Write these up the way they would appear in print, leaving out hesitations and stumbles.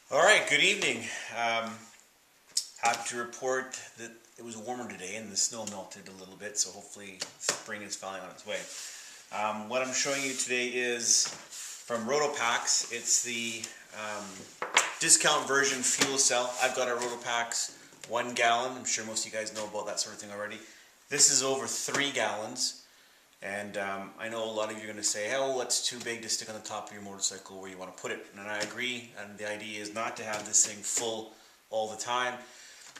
All right, good evening. Happy to report that it was warmer today and the snow melted a little bit, so hopefully spring is finally on its way. What I'm showing you today is from RotopaX. It's the discount version fuel cell. I've got a RotopaX 1 gallon. I'm sure most of you guys know about that sort of thing already. This is over 3 gallons. And I know a lot of you are going to say, oh, that's too big to stick on the top of your motorcycle where you want to put it. And I agree, and the idea is not to have this thing full all the time,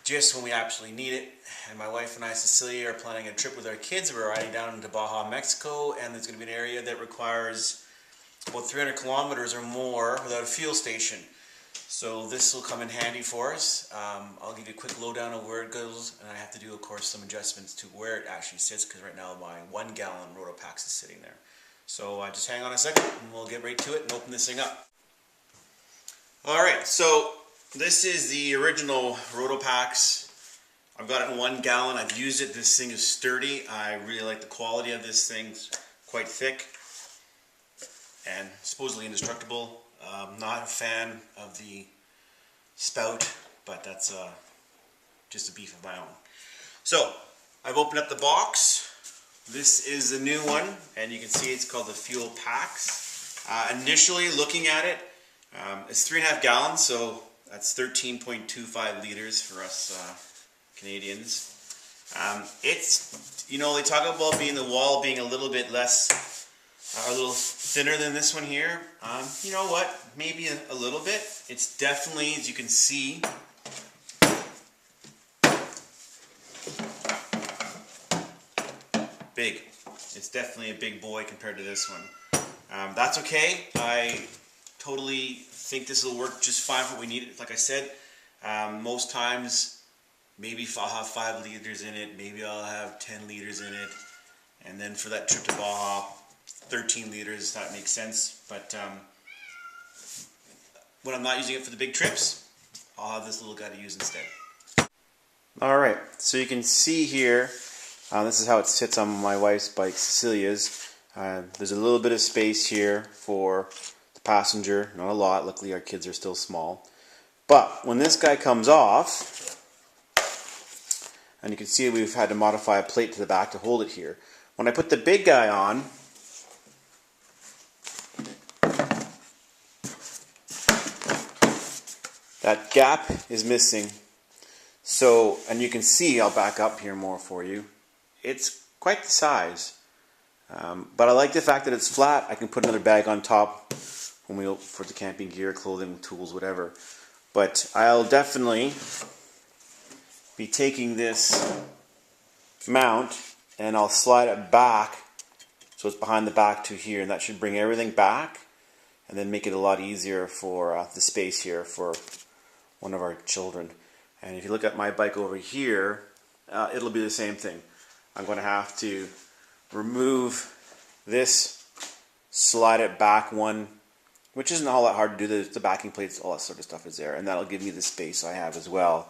just when we absolutely need it. And my wife and I, Cecilia, are planning a trip with our kids. We're riding down into Baja, Mexico, and there's going to be an area that requires about 300 kilometers or more without a fuel station. So this will come in handy for us. I'll give you a quick lowdown of where it goes, and I have to do, of course, some adjustments to where it actually sits, because right now my 1 gallon RotopaX is sitting there. So just hang on a second and we'll get right to it and open this thing up. Alright, so this is the original RotopaX. I've got it in 1 gallon. I've used it. This thing is sturdy. I really like the quality of this thing. It's quite thick and supposedly indestructible. Not a fan of the spout, but that's just a beef of my own. So, I've opened up the box. This is the new one, and you can see it's called the FuelpaX. Initially, looking at it, it's 3.5 gallons, so that's 13.25 liters for us Canadians. It's, you know, they talk about the wall being a little bit less, a little thinner than this one here. You know what? Maybe a little bit. It's definitely, as you can see, big. It's definitely a big boy compared to this one. That's okay. I totally think this will work just fine for what we need it. Like I said, most times maybe I'll have 5 liters in it, maybe I'll have 10 liters in it, and then for that trip to Baja, 13 liters, that makes sense. But when I'm not using it for the big trips, I'll have this little guy to use instead. Alright, so you can see here, this is how it sits on my wife's bike, Cecilia's. There's a little bit of space here for the passenger, not a lot, luckily our kids are still small. But when this guy comes off, and you can see we've had to modify a plate to the back to hold it here. When I put the big guy on, that gap is missing. So, and you can see, I'll back up here more for you, it's quite the size. But I like the fact that it's flat. I can put another bag on top when we for the camping gear, clothing, tools, whatever. But I'll definitely be taking this mount and I'll slide it back so it's behind the back to here, and that should bring everything back and then make it a lot easier for the space here for one of our children. And if you look at my bike over here, it'll be the same thing. I'm going to have to remove this, slide it back one, which isn't all that hard to do. The backing plates, all that sort of stuff is there, and that'll give me the space I have as well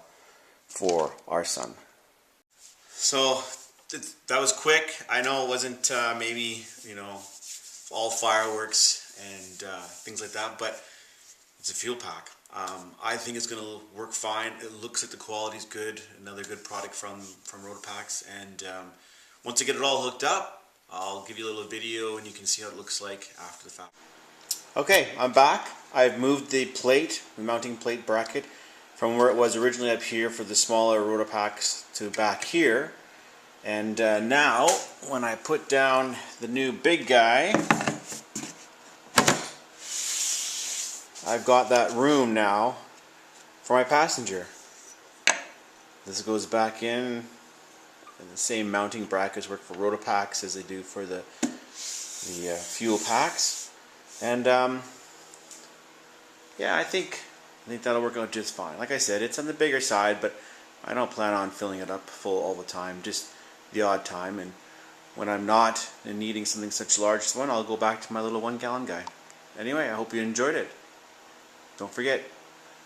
for our son. So that was quick. I know it wasn't maybe, you know, all fireworks and things like that, but it's a fuel pack. I think it's going to work fine. It looks like the quality's good. Another good product from RotopaX. And once I get it all hooked up, I'll give you a little video and you can see how it looks like after the fact. Okay, I'm back. I've moved the plate, the mounting plate bracket, from where it was originally up here for the smaller RotopaX to back here. And now, when I put down the new big guy, I've got that room now for my passenger. This goes back in, and the same mounting brackets work for RotopaX as they do for the FuelpaX. And yeah, I think that'll work out just fine. Like I said, it's on the bigger side, but I don't plan on filling it up full all the time, just the odd time. And when I'm not needing something such large as one, I'll go back to my little 1 gallon guy. Anyway, I hope you enjoyed it. Don't forget,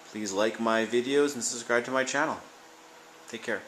please like my videos and subscribe to my channel. Take care.